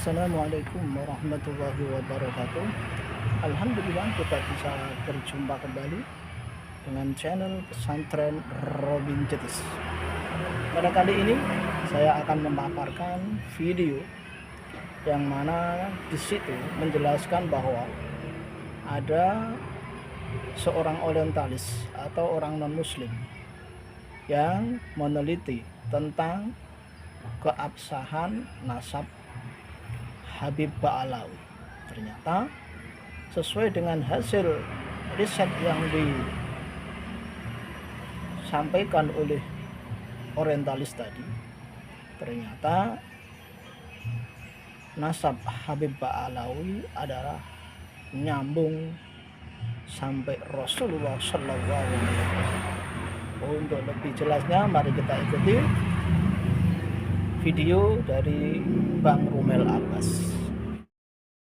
Assalamualaikum warahmatullahi wabarakatuh. Alhamdulillah kita bisa berjumpa kembali dengan channel pesantren Robin Jetis. Pada kali ini saya akan memaparkan video yang mana di situ menjelaskan bahwa ada seorang orientalis atau orang non-muslim yang meneliti tentang keabsahan nasab Habib Ba'alawi. Ternyata sesuai dengan hasil riset yang disampaikan oleh orientalis tadi, ternyata nasab Habib Ba'alawi adalah nyambung sampai Rasulullah Shallallahu Alaihi Wasallam. Untuk lebih jelasnya, mari kita ikuti video dari Bang Rumel Abbas.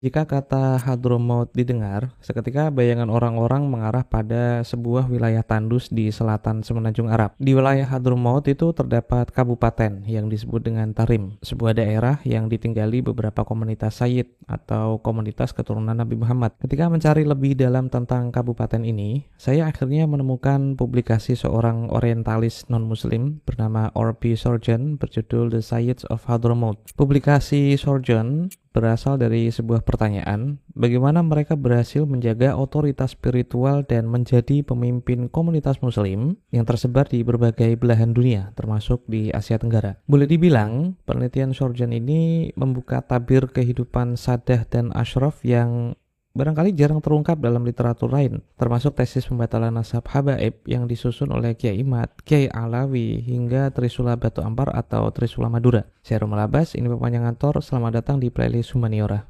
Jika kata Hadramaut didengar, seketika bayangan orang-orang mengarah pada sebuah wilayah tandus di selatan semenanjung Arab. Di wilayah Hadramaut itu terdapat kabupaten yang disebut dengan Tarim, sebuah daerah yang ditinggali beberapa komunitas Sayyid atau komunitas keturunan Nabi Muhammad. Ketika mencari lebih dalam tentang kabupaten ini, saya akhirnya menemukan publikasi seorang orientalis non-muslim bernama Orbi Sorjan berjudul The Sayyids of Hadramaut. Publikasi Sorjan berasal dari sebuah pertanyaan, bagaimana mereka berhasil menjaga otoritas spiritual dan menjadi pemimpin komunitas muslim yang tersebar di berbagai belahan dunia, termasuk di Asia Tenggara. Boleh dibilang, penelitian Sorjan ini membuka tabir kehidupan Sadah dan Ashraf yang barangkali jarang terungkap dalam literatur lain, termasuk tesis pembatalan nasab habaib yang disusun oleh Kiai Mat, Kiai Alawi, hingga Trisula Batu Ampar atau Trisula Madura. Saya Rumel Abbas, ini Bapak Ngantor, selamat datang di playlist Humaniora.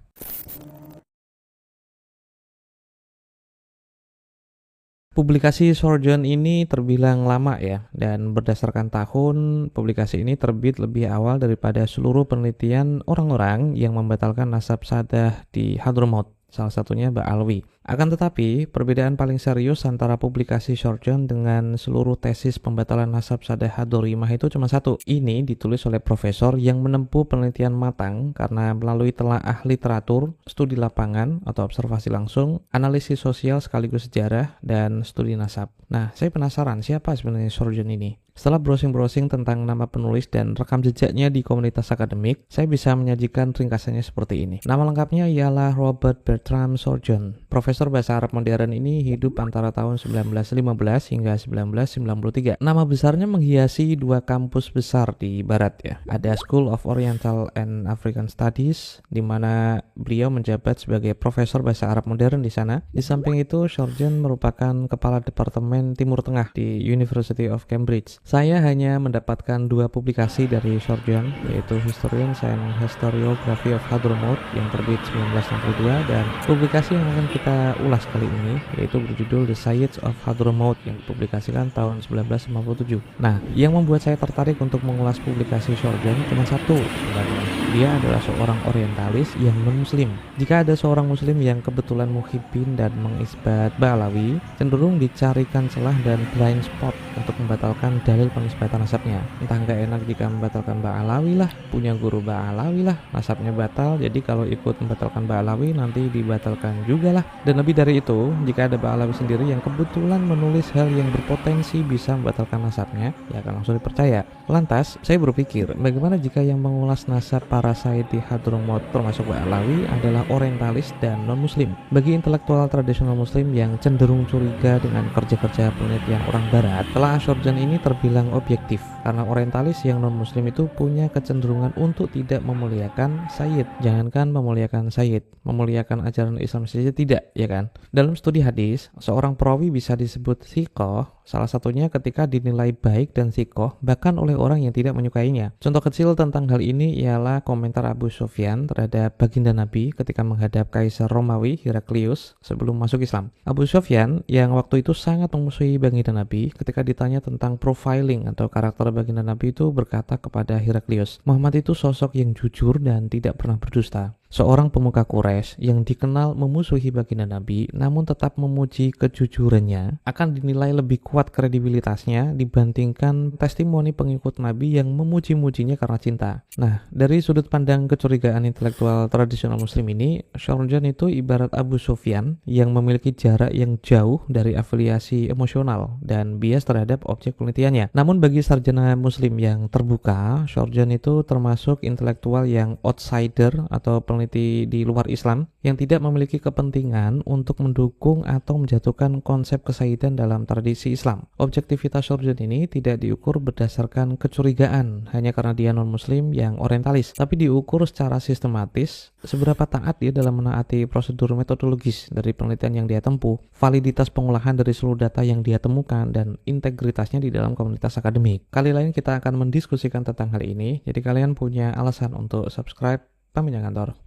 Publikasi Sorjan ini terbilang lama ya, dan berdasarkan tahun, publikasi ini terbit lebih awal daripada seluruh penelitian orang-orang yang membatalkan nasab Sadah di Hadramaut, salah satunya Ba'alawi. Akan tetapi, perbedaan paling serius antara publikasi Sorjan dengan seluruh tesis pembatalan nasab Sadah Hadorimah itu cuma satu. Ini ditulis oleh profesor yang menempuh penelitian matang karena melalui telaah literatur, studi lapangan atau observasi langsung, analisis sosial sekaligus sejarah, dan studi nasab. Nah, saya penasaran siapa sebenarnya Sorjan ini? Setelah browsing-browsing tentang nama penulis dan rekam jejaknya di komunitas akademik, saya bisa menyajikan ringkasannya seperti ini. Nama lengkapnya ialah Robert Bertram Sorjan. Profesor bahasa Arab modern ini hidup antara tahun 1915 hingga 1993. Nama besarnya menghiasi dua kampus besar di barat ya. Ada School of Oriental and African Studies, di mana beliau menjabat sebagai profesor bahasa Arab modern di sana. Di samping itu, Sorjan merupakan kepala departemen Timur Tengah di University of Cambridge. Saya hanya mendapatkan dua publikasi dari Sorjan, yaitu Historians and Historiography of Hadramaut yang terbit 1962 dan publikasi yang akan kita ulas kali ini yaitu berjudul The Sayyids of Hadramaut yang dipublikasikan tahun 1957. Nah, yang membuat saya tertarik untuk mengulas publikasi Sorjan cuma satu sebenarnya. Dia adalah seorang orientalis yang non-muslim. Jika ada seorang muslim yang kebetulan muhibbin dan mengisbat Ba'alawi, cenderung dicarikan celah dan blind spot untuk membatalkan dalil penisbatan nasabnya. Entah nggak enak jika membatalkan Ba'alawi lah, punya guru Ba'alawi lah, nasabnya batal, jadi kalau ikut membatalkan Ba'alawi nanti dibatalkan juga lah. Dan lebih dari itu, jika ada Ba'alawi sendiri yang kebetulan menulis hal yang berpotensi bisa membatalkan nasabnya, ya akan langsung dipercaya. Lantas, saya berpikir, bagaimana jika yang mengulas nasab para Sayyid di Hadramaut termasuk Ba'alawi adalah orientalis dan non-muslim? Bagi intelektual tradisional muslim yang cenderung curiga dengan kerja-kerja penelitian orang barat, telah Sorjan ini terbilang objektif karena orientalis yang non-muslim itu punya kecenderungan untuk tidak memuliakan Sayyid. Jangankan memuliakan Sayyid, memuliakan ajaran Islam saja tidak, ya kan? Dalam studi hadis, seorang perawi bisa disebut thiqah, salah satunya ketika dinilai baik dan thiqah bahkan oleh orang yang tidak menyukainya. Contoh kecil tentang hal ini ialah komentar Abu Sufyan terhadap baginda Nabi ketika menghadap Kaisar Romawi Heraklius sebelum masuk Islam. Abu Sufyan yang waktu itu sangat memusuhi baginda Nabi ketika ditanya tentang profiling atau karakter baginda Nabi itu berkata kepada Heraklius, Muhammad itu sosok yang jujur dan tidak pernah berdusta. seorang pemuka Quraisy yang dikenal memusuhi baginda Nabi namun tetap memuji kejujurannya akan dinilai lebih kuat kredibilitasnya dibandingkan testimoni pengikut Nabi yang memuji-mujinya karena cinta. Nah, dari sudut pandang kecurigaan intelektual tradisional muslim ini, Shorjan itu ibarat Abu Sufyan yang memiliki jarak yang jauh dari afiliasi emosional dan bias terhadap objek penelitiannya. Namun bagi sarjana muslim yang terbuka, Shorjan itu termasuk intelektual yang outsider atau peneliti di luar Islam yang tidak memiliki kepentingan untuk mendukung atau menjatuhkan konsep kesaidan dalam tradisi Islam. Objektivitas Shorjan ini tidak diukur berdasarkan kecurigaan hanya karena dia non-muslim yang orientalis, tapi diukur secara sistematis seberapa taat dia dalam menaati prosedur metodologis dari penelitian yang dia tempuh, validitas pengolahan dari seluruh data yang dia temukan, dan integritasnya di dalam komunitas akademik. Kali lain kita akan mendiskusikan tentang hal ini, jadi kalian punya alasan untuk subscribe. Pamit ya kantor.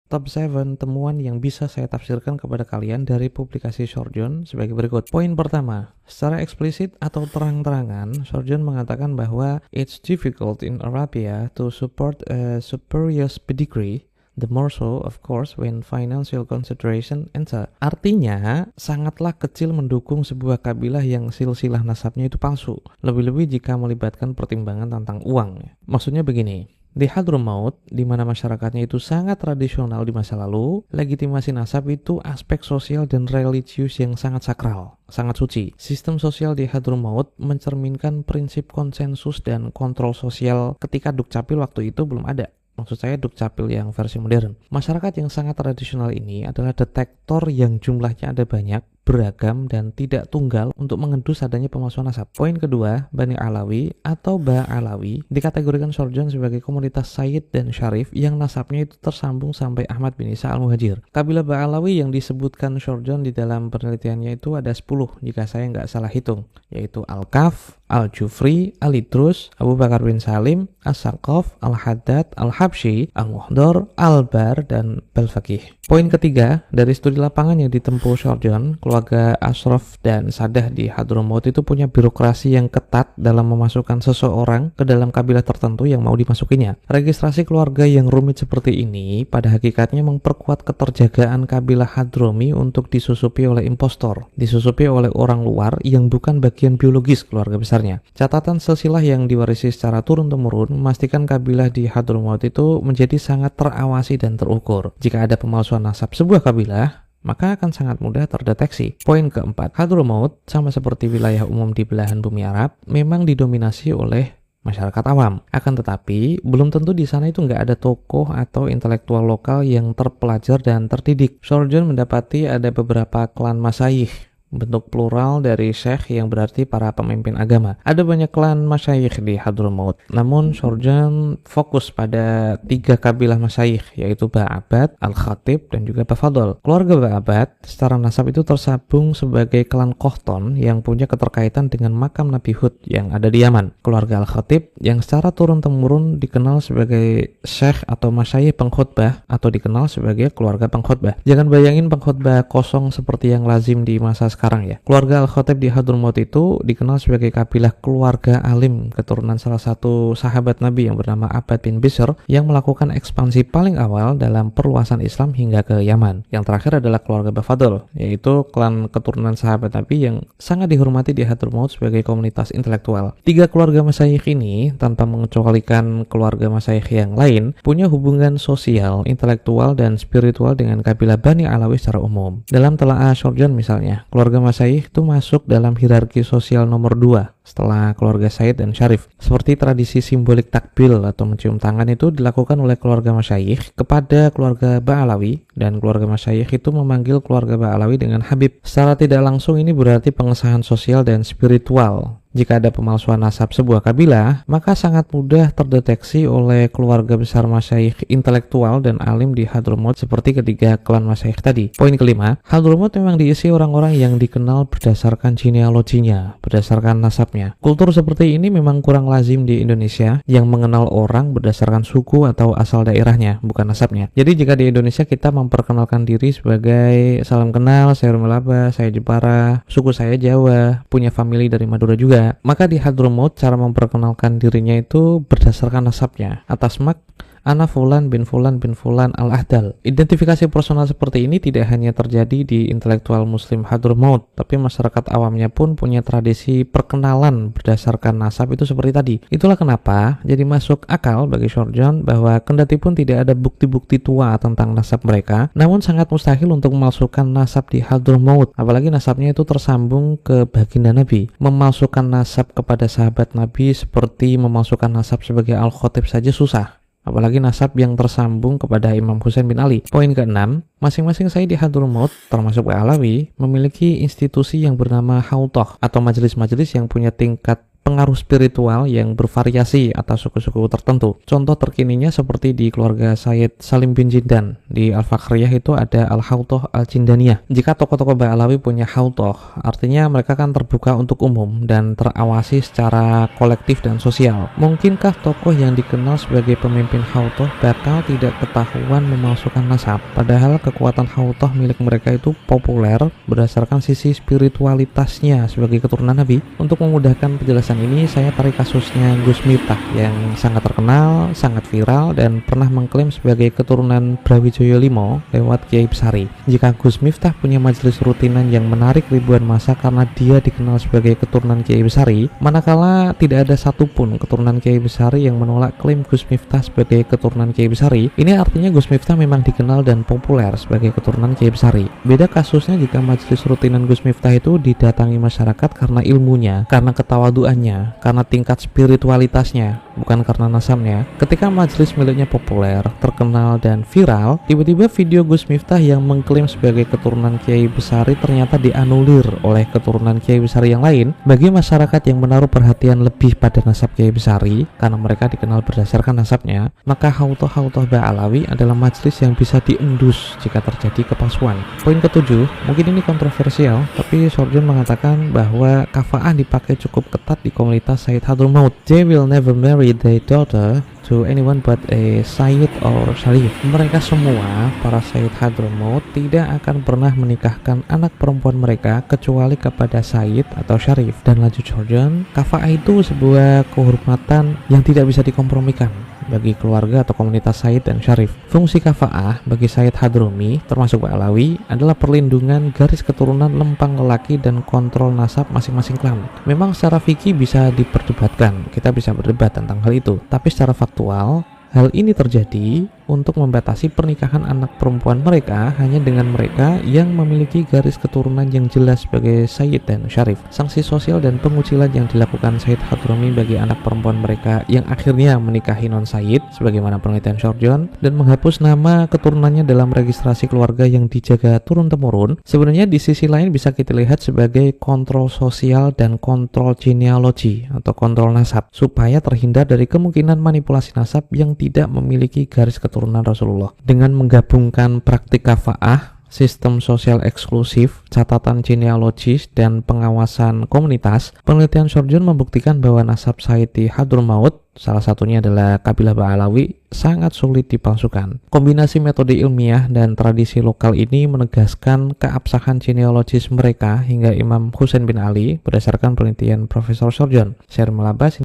Top 7 temuan yang bisa saya tafsirkan kepada kalian dari publikasi Shorjan sebagai berikut. Poin pertama, secara eksplisit atau terang-terangan, Shorjan mengatakan bahwa it's difficult in Arabia to support a spurious pedigree, the more so, of course, when financial consideration enter. Artinya, sangatlah kecil mendukung sebuah kabilah yang silsilah nasabnya itu palsu. Lebih-lebih jika melibatkan pertimbangan tentang uang. Maksudnya begini, di Hadramaut, di mana masyarakatnya itu sangat tradisional di masa lalu, legitimasi nasab itu aspek sosial dan religius yang sangat sakral, sangat suci. Sistem sosial di Hadramaut mencerminkan prinsip konsensus dan kontrol sosial ketika Dukcapil waktu itu belum ada. Maksud saya Dukcapil yang versi modern. Masyarakat yang sangat tradisional ini adalah detektor yang jumlahnya ada banyak, beragam, dan tidak tunggal untuk mengendus adanya pemalsuan nasab. Poin kedua, Bani Alawi atau Ba'alawi dikategorikan Shorjan sebagai komunitas Sayyid dan Syarif yang nasabnya itu tersambung sampai Ahmad bin Isa al-Muhajir. Kabilah Ba'alawi yang disebutkan Shorjan di dalam penelitiannya itu ada 10 jika saya nggak salah hitung, yaitu Al-Kaf, Al-Jufri, Al-Idrus, Abu Bakar bin Salim, As-Saqaf, Al-Haddad, Al-Habsyi, Al-Muhdar, Al-Bar, dan Balfaqih. Poin ketiga, dari studi lapangan yang ditempuh Shorjan, keluarga Ashraf dan Sadah di Hadramaut itu punya birokrasi yang ketat dalam memasukkan seseorang ke dalam kabilah tertentu yang mau dimasukinya. Registrasi keluarga yang rumit seperti ini pada hakikatnya memperkuat keterjagaan kabilah Hadrami untuk disusupi oleh impostor, disusupi oleh orang luar yang bukan bagian biologis keluarga besarnya. Catatan silsilah yang diwarisi secara turun-temurun memastikan kabilah di Hadramaut itu menjadi sangat terawasi dan terukur. Jika ada pemalsuan nasab sebuah kabilah, maka akan sangat mudah terdeteksi. Poin keempat, Hadramaut sama seperti wilayah umum di belahan bumi Arab memang didominasi oleh masyarakat awam. Akan tetapi, belum tentu di sana itu nggak ada tokoh atau intelektual lokal yang terpelajar dan terdidik. Shorjan mendapati ada beberapa klan masyayikh, bentuk plural dari syekh yang berarti para pemimpin agama. Ada banyak klan masyayikh di Hadramaut. Namun Shorjan fokus pada 3 kabilah masyayikh, yaitu Ba'abad, Al-Khatib, dan juga Bafadol. Keluarga Ba'abad secara nasab itu tersambung sebagai klan Kohton yang punya keterkaitan dengan makam Nabi Hud yang ada di Yaman. Keluarga Al-Khatib yang secara turun-temurun dikenal sebagai syekh atau masyayikh pengkhotbah atau dikenal sebagai keluarga pengkhotbah. Jangan bayangin pengkhotbah kosong seperti yang lazim di masa sekarang ya. Keluarga Al-Khatib di Hadramaut itu dikenal sebagai kabilah keluarga alim keturunan salah satu sahabat Nabi yang bernama Abbad bin Bishr yang melakukan ekspansi paling awal dalam perluasan Islam hingga ke Yaman. Yang terakhir adalah keluarga Bafadol, yaitu klan keturunan sahabat Nabi yang sangat dihormati di Hadramaut sebagai komunitas intelektual. 3 keluarga masyayikh ini, tanpa mengecualikan keluarga masyayikh yang lain, punya hubungan sosial, intelektual, dan spiritual dengan kabilah Bani Alawi secara umum. Dalam telaah Shorjan misalnya, keluarga masyayikh itu masuk dalam hierarki sosial nomor 2 setelah keluarga Said dan Syarif. Seperti tradisi simbolik takbil atau mencium tangan itu dilakukan oleh keluarga masyayikh kepada keluarga Ba'alawi, dan keluarga masyayikh itu memanggil keluarga Ba'alawi dengan Habib. Secara tidak langsung ini berarti pengesahan sosial dan spiritual. Jika ada pemalsuan nasab sebuah kabilah, maka sangat mudah terdeteksi oleh keluarga besar masyayikh intelektual dan alim di Hadramaut seperti ketiga klan masyayikh tadi. Poin kelima, Hadramaut memang diisi orang-orang yang dikenal berdasarkan genealoginya, berdasarkan nasabnya. Kultur seperti ini memang kurang lazim di Indonesia yang mengenal orang berdasarkan suku atau asal daerahnya, bukan nasabnya. Jadi jika di Indonesia kita memperkenalkan diri sebagai salam kenal, saya Rumilaba, saya Jepara, suku saya Jawa, punya famili dari Madura juga, juga. Maka di Hadramaut cara memperkenalkan dirinya itu berdasarkan nasabnya. Atasmak, Ana Fulan bin Fulan bin Fulan al-Ahdal. Identifikasi personal seperti ini tidak hanya terjadi di intelektual muslim Hadramaut, tapi masyarakat awamnya pun punya tradisi perkenalan berdasarkan nasab itu seperti tadi. Itulah kenapa jadi masuk akal bagi Shorjon bahwa kendati pun tidak ada bukti-bukti tua tentang nasab mereka, namun sangat mustahil untuk memalsukan nasab di Hadramaut, apalagi nasabnya itu tersambung ke baginda Nabi. Memalsukan nasab kepada sahabat Nabi seperti memalsukan nasab sebagai Al-Khatib saja susah, apalagi nasab yang tersambung kepada Imam Husain bin Ali. Poin ke-6, masing-masing Sayyid di Hadramaut termasuk Ba'alawi memiliki institusi yang bernama Hautoh atau majelis-majelis yang punya tingkat pengaruh spiritual yang bervariasi atas suku-suku tertentu. Contoh terkininya seperti di keluarga Sayyid Salim bin Jindan. Di Al-Fakhriyah itu ada Al-Hautoh Al-Jindaniyah. Jika tokoh-tokoh Ba'alawi punya Hautoh, artinya mereka kan terbuka untuk umum dan terawasi secara kolektif dan sosial. Mungkinkah tokoh yang dikenal sebagai pemimpin Hautoh bakal tidak ketahuan memalsukan nasab? Padahal kekuatan Hautoh milik mereka itu populer berdasarkan sisi spiritualitasnya sebagai keturunan Nabi. Untuk memudahkan penjelasan ini, saya tarik kasusnya Gus Miftah yang sangat terkenal, sangat viral, dan pernah mengklaim sebagai keturunan Brawijaya V lewat Kiai Besari. Jika Gus Miftah punya majelis rutinan yang menarik ribuan massa karena dia dikenal sebagai keturunan Kiai Besari, manakala tidak ada satupun keturunan Kiai Besari yang menolak klaim Gus Miftah sebagai keturunan Kiai Besari, ini artinya Gus Miftah memang dikenal dan populer sebagai keturunan Kiai Besari. Beda kasusnya jika majelis rutinan Gus Miftah itu didatangi masyarakat karena ilmunya, karena ketawaduannya, karena tingkat spiritualitasnya, bukan karena nasabnya. Ketika majelis miliknya populer, terkenal, dan viral, tiba-tiba video Gus Miftah yang mengklaim sebagai keturunan Kiai Besari ternyata dianulir oleh keturunan Kiai Besari yang lain. Bagi masyarakat yang menaruh perhatian lebih pada nasab Kiai Besari karena mereka dikenal berdasarkan nasabnya, maka Hautoh Ba'alawi adalah majelis yang bisa diendus jika terjadi kepalsuan. Poin ke-7, mungkin ini kontroversial, tapi Shorjon mengatakan bahwa kafa'ah dipakai cukup ketat di komunitas Sayyid Hadramaut. They will never marry their daughter to anyone but a Sayyid or Sharif. Mereka semua, para Sayyid Hadramaut, tidak akan pernah menikahkan anak perempuan mereka kecuali kepada Sayyid atau Sharif. Dan lanjut Shorjon, kafa'ah itu sebuah kehormatan yang tidak bisa dikompromikan bagi keluarga atau komunitas Sayyid dan Sharif. Fungsi kafa'ah bagi Sayyid Hadrami termasuk Ba'alawi adalah perlindungan garis keturunan lempang lelaki dan kontrol nasab masing-masing klan. Memang secara fikih bisa diperdebatkan, kita bisa berdebat tentang hal itu, tapi secara faktual hal ini terjadi untuk membatasi pernikahan anak perempuan mereka hanya dengan mereka yang memiliki garis keturunan yang jelas sebagai Sayyid dan Sharif. Sanksi sosial dan pengucilan yang dilakukan Sayyid Hadrami bagi anak perempuan mereka yang akhirnya menikahi non-Sayyid sebagaimana penelitian Shorjon dan menghapus nama keturunannya dalam registrasi keluarga yang dijaga turun-temurun, sebenarnya di sisi lain bisa kita lihat sebagai kontrol sosial dan kontrol genealogi atau kontrol nasab supaya terhindar dari kemungkinan manipulasi nasab yang tidak memiliki garis keturunan Rasulullah. Dengan menggabungkan praktik kafa'ah, sistem sosial eksklusif, catatan genealogis, dan pengawasan komunitas, penelitian Shorjon membuktikan bahwa nasab Sayyid di Hadramaut, salah satunya adalah kabilah Ba'alawi, sangat sulit dipalsukan. Kombinasi metode ilmiah dan tradisi lokal ini menegaskan keabsahan genealogis mereka hingga Imam Husain bin Ali berdasarkan penelitian Profesor Shorjon. Share Malabas.